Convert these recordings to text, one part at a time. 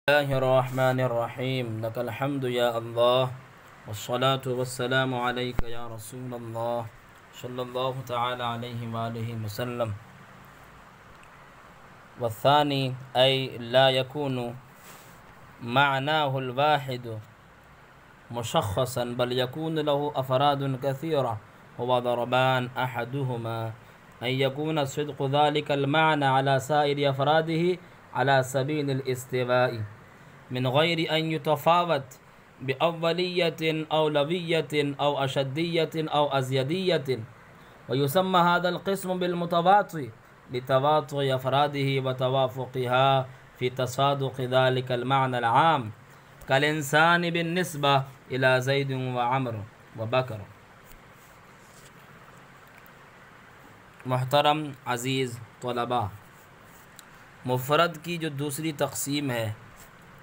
الله الرحمن الرحيم لك الحمد يا الله والصلاة والسلام عليك يا رسول الله صلى الله تعالى عليه وآله وسلم. والثاني أي لا يكون معناه الواحد مشخصا بل يكون له أفراد كثيرة هو ضربان أحدهما أن يكون صدق ذلك المعنى على سائر أفراده على سبيل الاستواء من غير أن يتفاوت بأولية أو لوية أو أشدية أو أزيدية، ويسمى هذا القسم بالمتواطئ لتواطؤ أفراده وتوافقها في تصادق ذلك المعنى العام كالإنسان بالنسبة إلى زيد وعمر وبكر. محترم عزیز طلباء، مفرد کی جو دوسری تقسیم ہے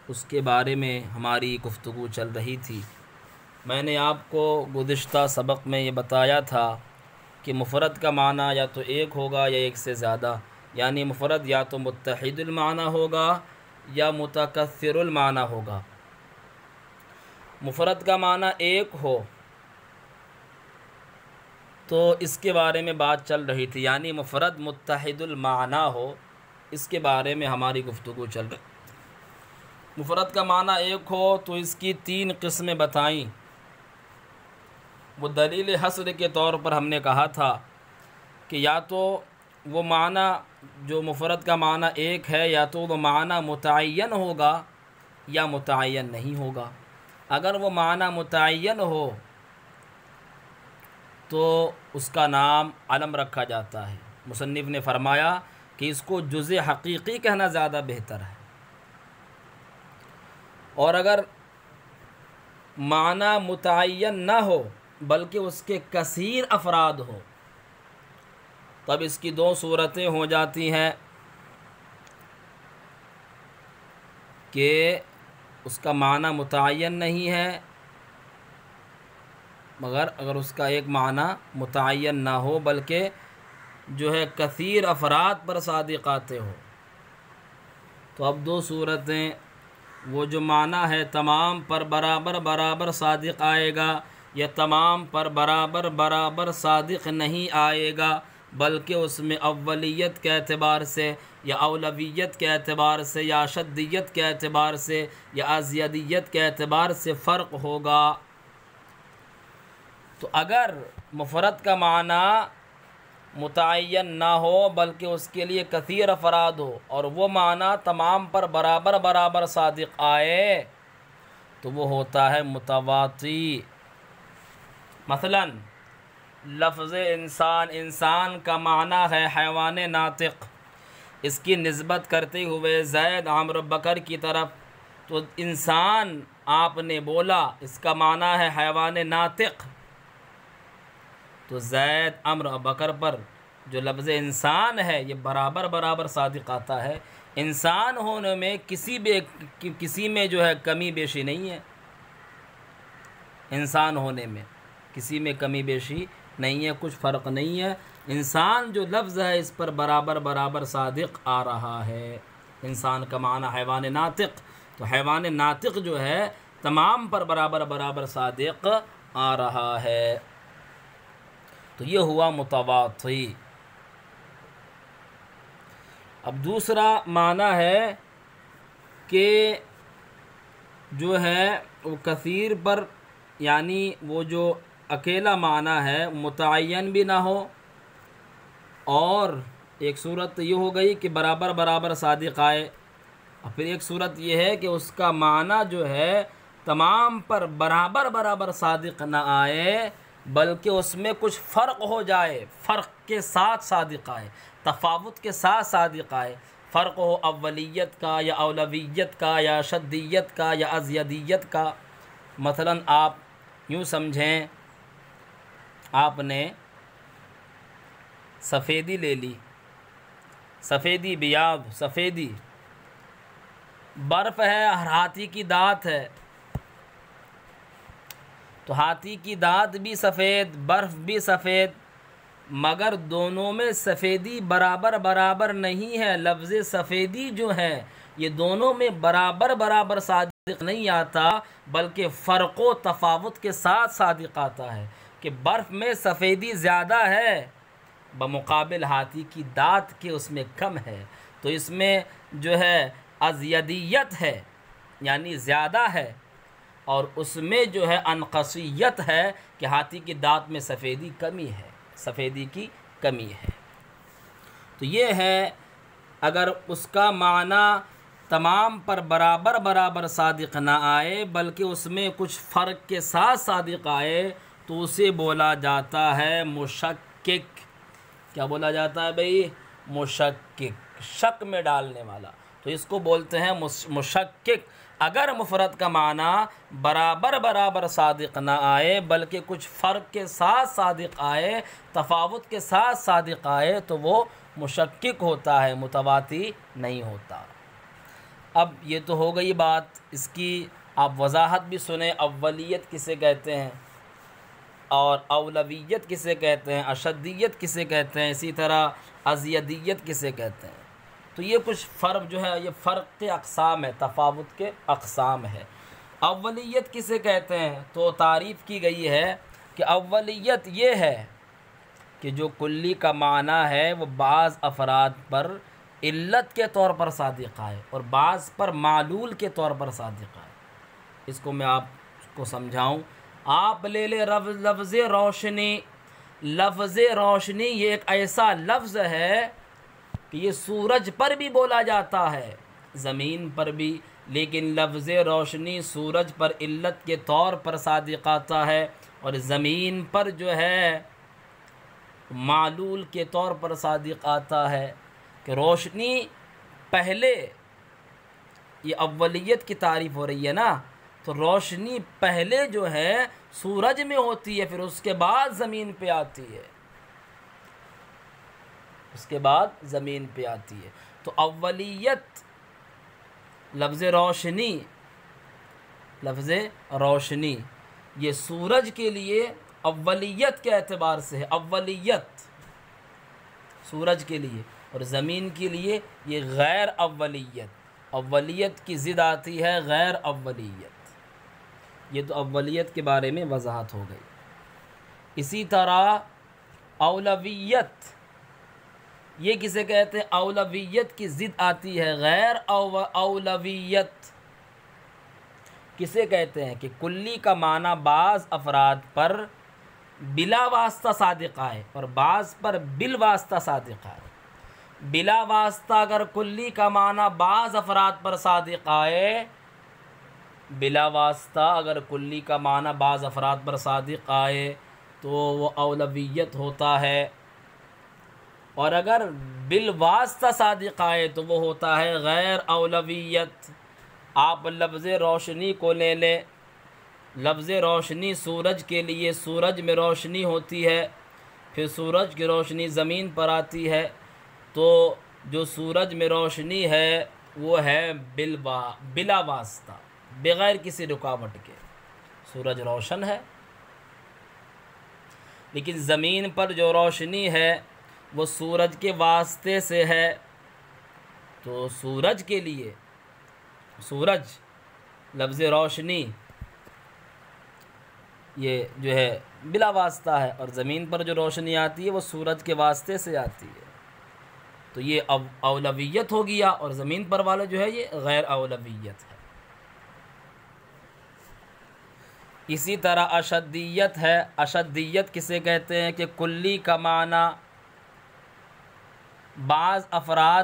اس کے بارے میں ہماری گفتگو چل رہی تھی. میں نے آپ کو گزشتہ سبق میں یہ بتایا تھا کہ مفرد کا معنی یا تو ایک ہوگا یا ایک سے زیادہ، یعنی مفرد یا تو متحد المعنی ہوگا یا متکثر المعنی ہوگا. مفرد کا معنی ایک ہو تو اس کے بارے میں بات چل رہی تھی، یعنی مفرد متحد المعنی ہو، اس کے بارے میں ہماری گفتگو چل رہی. مفرد کا معنی ایک ہو تو اس کی تین قسمیں بتائیں. وہ دلیل حصر کے طور پر ہم نے کہا تھا کہ یا تو وہ معنی جو مفرد کا معنی ایک ہے یا تو وہ معنی متعین ہوگا یا متعین نہیں ہوگا. اگر وہ معنی متعین ہو تو اس کا نام علم رکھا جاتا ہے. مصنف نے فرمایا کہ اس کو جزء حقیقی کہنا زیادہ بہتر ہے. اور اگر معنی متعین نہ ہو بلکہ اس کے کثیر افراد ہو تب اس کی دو صورتیں ہو جاتی ہیں کہ اس کا معنی متعین نہیں ہے، مگر اگر اس کا ایک معنی متعین نہ ہو بلکہ جو ہے کثیر افراد پر صادق آتے ہو، تو اب دو صورتیں، وہ جو معنی ہے تمام پر برابر برابر صادق آئے گا یا تمام پر برابر برابر صادق نہیں آئے گا، بلکہ اس میں اولیت کے اعتبار سے یا اولویت کے اعتبار سے یا اشدیت کے اعتبار سے یا ازیدیت کے اعتبار سے فرق ہوگا. تو اگر مفرد کا معنی متعین نہ ہو بلکہ اس کے لیے کثیر افراد ہو اور وہ معنی تمام پر برابر برابر صادق آئے تو وہ ہوتا ہے متواطی. مثلا لفظ انسان، انسان کا معنی ہے حیوان ناطق، اس کی نسبت کرتے ہوئے زید عمرو بکر کی طرف، تو انسان آپ نے بولا، اس کا معنی ہے حیوان ناطق، تو زید عمرو بکر پر جو لفظ انسان ہے یہ برابر برابر صادق آتا ہے. انسان ہونے میں کسی میں جو ہے کمی بیشی نہیں ہے، انسان ہونے میں کسی میں کمی بیشی نہیں ہے، کچھ فرق نہیں ہے. انسان جو لفظ ہے اس پر برابر برابر صادق آ رہا ہے. انسان کا معنی حیوان ناطق، تو حیوان ناطق جو ہے تمام پر برابر برابر صادق آ رہا ہے. تو یہ ہوا متواطی. اب دوسرا معنی ہے کہ جو ہے وہ کثیر پر، یعنی وہ جو اکیلا معنی ہے متعین بھی نہ ہو، اور ایک صورت یہ ہو گئی کہ برابر برابر صادق آئے، اور پھر ایک صورت یہ ہے کہ اس کا معنی جو ہے تمام پر برابر برابر صادق نہ آئے بلکہ اس میں کچھ فرق ہو جائے، فرق کے ساتھ صادق آئے، تفاوت کے ساتھ صادق آئے، فرق ہو اولیت کا یا اولویت کا یا شدیت کا یا ازیدیت کا. مثلا آپ یوں سمجھیں، آپ نے سفیدی لے لی، سفیدی بیاض، سفیدی برف ہے، ہاتھی کی دانت ہے، تو ہاتھی کی دانت بھی سفید، برف بھی سفید، مگر دونوں میں سفیدی برابر برابر نہیں ہے. لفظ سفیدی جو ہے یہ دونوں میں برابر برابر صادق نہیں آتا، بلکہ فرق و تفاوت کے ساتھ صادق آتا ہے کہ برف میں سفیدی زیادہ ہے بمقابل ہاتھی کی دانت کے اس میں کم ہے، تو اس میں جو ہے ازیدیت ہے یعنی زیادہ ہے، اور اس میں جو ہے انقصیت ہے کہ ہاتھی کی دانت میں سفیدی کمی ہے، سفیدی کی کمی ہے۔ تو یہ ہے اگر اس کا معنی تمام پر برابر برابر صادق نہ آئے بلکہ اس میں کچھ فرق کے ساتھ صادق آئے تو اسے بولا جاتا ہے مشکک۔ کیا بولا جاتا ہے بھئی؟ مشکک، شک میں ڈالنے والا، تو اس کو بولتے ہیں مشکک۔ اگر مفرد کا معنی برابر برابر صادق نہ آئے بلکہ کچھ فرق کے ساتھ صادق آئے، تفاوت کے ساتھ صادق آئے، تو وہ مشکک ہوتا ہے، متواتی نہیں ہوتا۔ اب یہ تو ہو گئی بات، اس کی آپ وضاحت بھی سنیں، اولیت کسے کہتے ہیں اور اولویت کسے کہتے ہیں، اشدیت کسے کہتے ہیں، اسی طرح ازیدیت کسے کہتے ہیں۔ تو یہ کچھ فرق جو ہے یہ فرق کے اقسام ہے، تفاوت کے اقسام ہے۔ اولیت کسے کہتے ہیں تو تعریف کی گئی ہے کہ اولیت یہ ہے کہ جو کلی کا معنی ہے وہ بعض افراد پر علت کے طور پر صادق آئے اور بعض پر معلول کے طور پر صادق آئے۔ اس کو میں آپ کو سمجھاؤں، آپ لے لیں لفظ روشنی۔ لفظ روشنی یہ ایک ایسا لفظ ہے کہ یہ سورج پر بھی بولا جاتا ہے، زمین پر بھی، لیکن لفظ روشنی سورج پر علت کے طور پر صادق آتا ہے اور زمین پر جو ہے معلول کے طور پر صادق آتا ہے کہ روشنی پہلے، یہ اولیت کی تعریف ہو رہی ہے نا، تو روشنی پہلے جو ہے سورج میں ہوتی ہے، پھر اس کے بعد زمین پہ آتی ہے، اس کے بعد زمین پہ آتی ہے۔ تو اولیت لفظ روشنی، لفظ روشنی یہ سورج کے لیے اولیت کے اعتبار سے ہے، اولیت سورج کے لیے، اور زمین کے لیے یہ غیر اولیت، اولیت کی ضد آتی ہے غیر اولیت۔ یہ تو اولیت کے بارے میں وضاحت ہو گئی۔ اسی طرح اولویت، یہ کسے کہتے ہیں؟ اولویت کی ضد آتی ہے غیر اولویت۔ کسے کہتے ہیں کہ کلی کا معنی بعض افراد پر بلا واسطہ صادق آئے اور بعض پر بالواسطہ صادق آئے۔ بلا واسطہ اگر کلی کا معنی بعض افراد پر صادق آئے، بلا واسطہ اگر کلی کا معنی بعض افراد پر صادق آئے تو وہ اولویت ہوتا ہے، اور اگر بالواسطہ صادق آئے تو وہ ہوتا ہے غیر اولویت۔ آپ لفظ روشنی کو لے لیں، لفظ روشنی سورج کے لیے، سورج میں روشنی ہوتی ہے، پھر سورج کی روشنی زمین پر آتی ہے، تو جو سورج میں روشنی ہے وہ ہے بلا واسطہ، بغیر کسی رکاوٹ کے سورج روشن ہے۔ لیکن زمین پر جو روشنی ہے وہ سورج کے واسطے سے ہے، تو سورج کے لیے سورج لفظ روشنی یہ جو ہے بلا واسطہ ہے، اور زمین پر جو روشنی آتی ہے وہ سورج کے واسطے سے آتی ہے، تو یہ اولویت ہو گیا، اور زمین پر والا جو ہے یہ غیر اولویت ہے۔ اسی طرح اشدیت ہے۔ اشدیت کسے کہتے ہیں کہ کلی کا معنی بعض افراد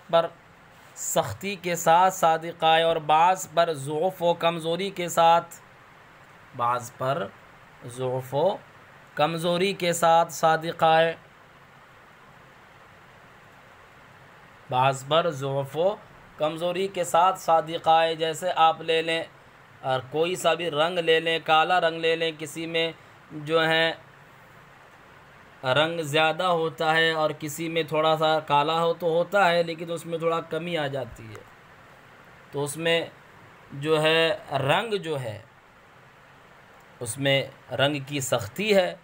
پر سختی کے ساتھ صادق آئے اور بعض پر ضعف و کمزوری کے ساتھ، بعض پر ضعف و کمزوری کے ساتھ صادق آئے، بعض پر ضعف و کمزوری کے ساتھ صادق آئے۔ جیسے آپ لے لیں اور کوئی سا بھی رنگ لے لیں، کالا رنگ لے لیں، کسی میں جو ہے رنگ زیادہ ہوتا ہے اور کسی میں تھوڑا سا کالا ہو تو ہوتا ہے لیکن اس میں تھوڑا کمی آ جاتی ہے، تو اس میں جو ہے رنگ جو ہے اس میں رنگ کی سختی ہے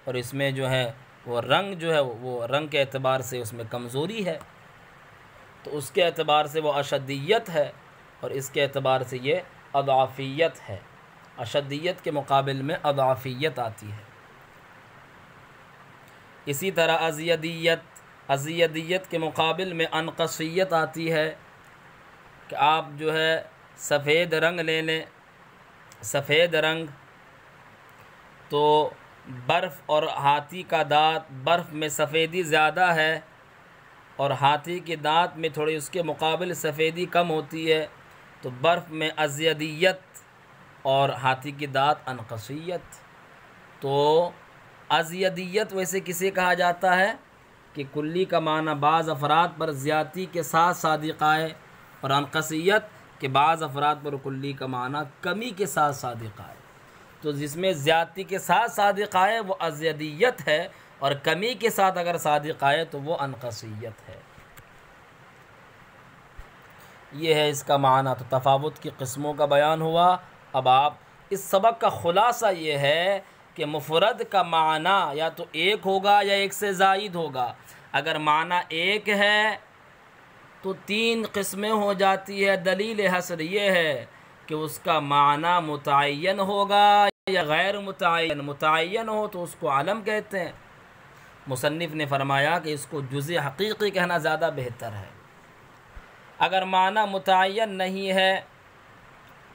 اور اس میں جو ہے وہ رنگ جو ہے وہ رنگ کے اعتبار سے اس میں کمزوری ہے، تو اس کے اعتبار سے وہ اشدیت ہے، اور اس کے اعتبار سے یہ اضعافیت ہے۔ اشدیت کے مقابل میں اضعافیت آتی ہے۔ اسی طرح ازیدیت کے مقابل میں انقصیت آتی ہے، کہ آپ جو ہے سفید رنگ لے لیں، سفید رنگ تو برف اور ہاتھی کا دانت، برف میں سفیدی زیادہ ہے اور ہاتھی کے دانت میں تھوڑی اس کے مقابل سفیدی کم ہوتی ہے، تو برف میں ازیدیت اور ہاتھی کی دانت انقصیت۔ تو ازیدیت ویسے کسے کہا جاتا ہے کہ کلی کا معنی بعض افراد پر زیادتی کے ساتھ صادق آئے، اور انقصیت کہ بعض افراد پر کلی کا معنی کمی کے ساتھ صادق آئے۔ تو جس میں زیادتی کے ساتھ صادق آئے وہ ازیدیت ہے، اور کمی کے ساتھ اگر صادق آئے تو وہ انقصیت ہے۔ یہ ہے اس کا معنی۔ تو تفاوت کی قسموں کا بیان ہوا۔ اب آپ اس سبق کا خلاصہ یہ ہے کہ مفرد کا معنی یا تو ایک ہوگا یا ایک سے زائد ہوگا۔ اگر معنی ایک ہے تو تین قسمیں ہو جاتی ہے۔ دلیل حصر یہ ہے کہ اس کا معنی متعین ہوگا یا غیر متعین۔ متعین ہو تو اس کو علم کہتے ہیں۔ مصنف نے فرمایا کہ اس کو جزء حقیقی کہنا زیادہ بہتر ہے۔ اگر معنی متعین نہیں ہے،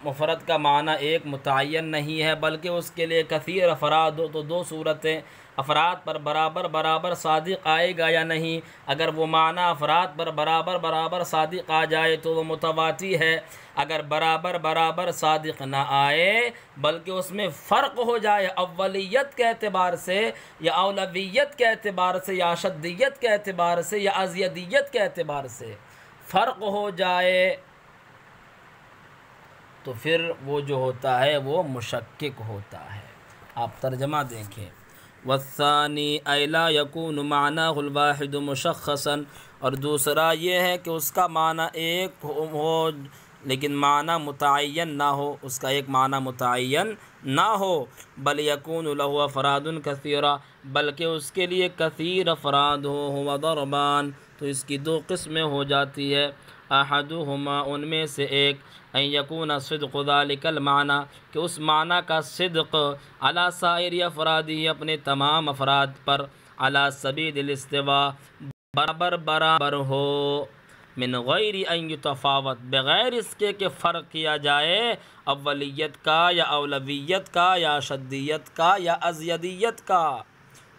مفرد کا معنی ایک متعین نہیں ہے بلکہ اس کے لیے کثیر افراد ہو، تو دو صورتیں: افراد پر برابر برابر صادق آئے گا یا نہیں۔ اگر وہ معنی افراد پر برابر برابر صادق آ جائے تو وہ متواتی ہے۔ اگر برابر برابر صادق نہ آئے بلکہ اس میں فرق ہو جائے اولیت کے اعتبار سے یا اولویت کے اعتبار سے یا اشدیت کے اعتبار سے یا ازیدیت کے اعتبار سے فرق ہو جائے تو پھر وہ جو ہوتا ہے وہ مشکک ہوتا ہے۔ آپ ترجمہ دیکھیں۔ والثانی ای لا یکون معناه الواحد مشخصا، اور دوسرا یہ ہے کہ اس کا معنی ایک ہو لیکن معنی متعین نہ ہو، اس کا ایک معنی متعین نہ ہو۔ بل یکون له افراد کثیرہ، بلکہ اس کے لیے کثیر افراد ہو ضربان، تو اس کی دو قسمیں ہو جاتی ہے۔ احدہما، ان میں سے ایک، ان یکون صدق ذلک المعنی، کہ اس معنی کا صدق علی سائر افرادی، اپنے تمام افراد پر، علی سبیل الاستواء، برابر برابر ہو، من غیر ان یتفاوت، بغیر اس کے کہ فرق کیا جائے اولیت کا یا اولویت کا یا اشدیت کا یا ازیدیت کا۔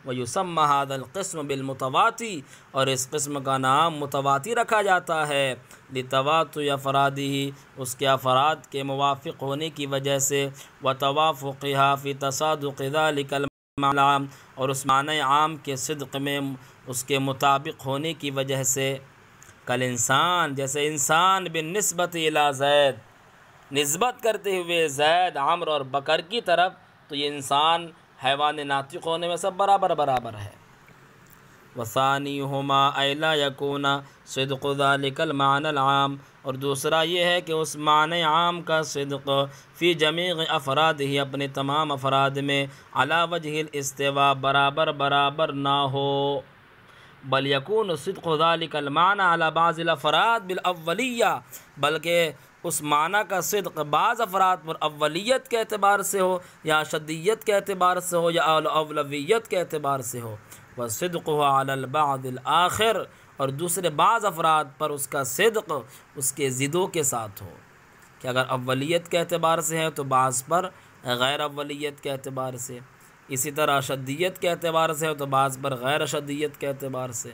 وَيُسَمَّى هَذَا الْقِسْمُ بِالْمُتَوَاتِي، اور اس قسم کا نام متواتی رکھا جاتا ہے، لِتَوَاتُّ أَفْرَادِهِ، اس کے افراد کے موافق ہونے کی وجہ سے، وَتَوَافُقِهَا فِي تَصَادُقِ ذَلِكَ الْمَعْنَى، اور اس معنی عام کے صدق میں اس کے مطابق ہونے کی وجہ سے۔ کل انسان، جیسے انسان بالنسبت الی زید، نسبت کرتے ہوئے زید، عمرو اور بکر کی طرف، تو یہ انسان حیوان ناطق ہونے میں سب برابر برابر ہے۔ وَثَانِيهُمَا أَيْ لَا يَكُونَ صِدْقُ ذَلِكَ الْمَعْنَى الْعَامِ، اور دوسرا یہ ہے کہ اس معنی عام کا صدق فی جمیع افرادہ، اپنے تمام افراد میں، علی وجہ الاستواء، برابر برابر نہ ہو، بل یکون صدق ذلک المعنی علی بعض الافراد بالاولیہ، بلکہ اس معنی کا صدق بعض افراد پر اولیت کے اعتبار سے ہو یا شدیت کے اعتبار سے ہو یا اولویت کے اعتبار سے ہو، وصدقہ علی البعض الآخر، اور دوسرے بعض افراد پر اس کا صدق اس کے ضدوں کے ساتھ ہو، کہ اگر اولیت کے اعتبار سے ہے تو بعض پر غیر اولیت کے اعتبار سے، اسی طرح اشدیت کے اعتبار سے ہو تو بعض پر غیر اشدیت کے اعتبار سے،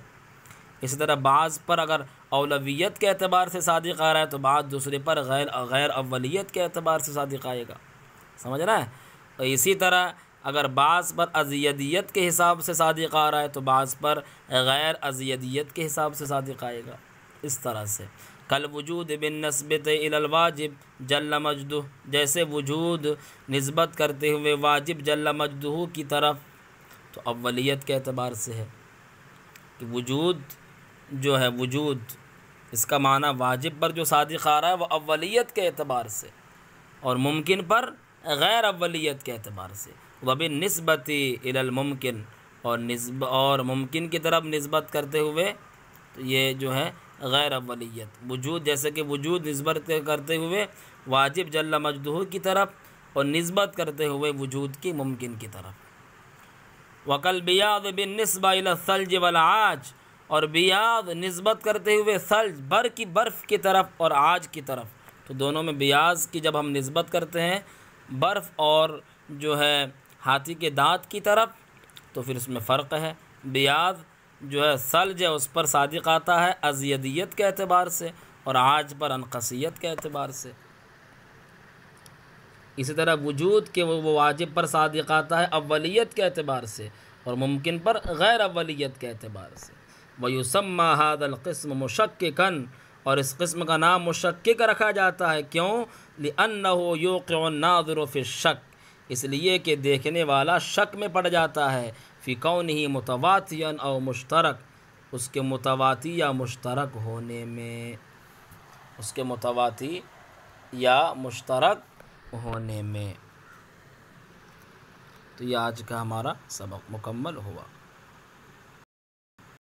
اسی طرح بعض پر اگر اولویت کے اعتبار سے صادق آ رہا ہے تو بعض دوسرے پر غیر اولیت کے اعتبار سے صادق آئے گا، سمجھ رہا ہے؟ اور اسی طرح اگر بعض پر ازیدیت کے حساب سے صادق آ رہا ہے تو بعض پر غیر ازیدیت کے حساب سے صادق آئے گا، اس طرح سے۔ کل وجود بالنسبت الی الواجب جل مجدہ، جیسے وجود نسبت کرتے ہوئے واجب جل مجدہ کی طرف، تو اولیت کے اعتبار سے ہے کہ وجود جو ہے، وجود اس کا معنی واجب پر جو صادق آ رہا ہے وہ اولیت کے اعتبار سے، اور ممکن پر غیر اولیت کے اعتبار سے۔ وبالنسبت الی الممکن، اور ممکن کی طرف نسبت کرتے ہوئے تو یہ جو ہے غیر اولیت. وجود جیسے کہ وجود نسبت کرتے ہوئے واجب جل مجدہ کی طرف اور نسبت کرتے ہوئے وجود کی ممکن کی طرف. وقل بیاض بالنسبہ الی الثلج والعاج، اور بیاض نسبت کرتے ہوئے ثلج برف کی طرف اور عاج کی طرف. تو دونوں میں بیاض کی جب ہم نسبت کرتے ہیں برف اور جو ہے ہاتھی کے دانت کی طرف تو پھر اس میں فرق ہے. بیاض جو ہے ثلج ہے اس پر صادق آتا ہے ازیدیت کے اعتبار سے اور عاج پر انقصیت کے اعتبار سے. اسی طرح وجود کے وہ واجب پر صادق آتا ہے اولیت کے اعتبار سے اور ممکن پر غیر اولیت کے اعتبار سے. وَيُسَمَّى هَذَا الْقِسْمُ مُشَكِّكًا، اور اس قسم کا نام مشکک رکھا جاتا ہے. کیوں؟ لِأَنَّهُ يُوقِعُ النَّاظِرُ فِي الشَّكِّ، اس لیے کہ دیکھنے والا شک میں پڑ جاتا ہے. فی کونہ متواتیا او مشترک، اس کے متواتی یا مشترک ہونے میں، اس کے متواتی یا مشترک ہونے میں. تو یہ آج کا ہمارا سبق مکمل ہوا.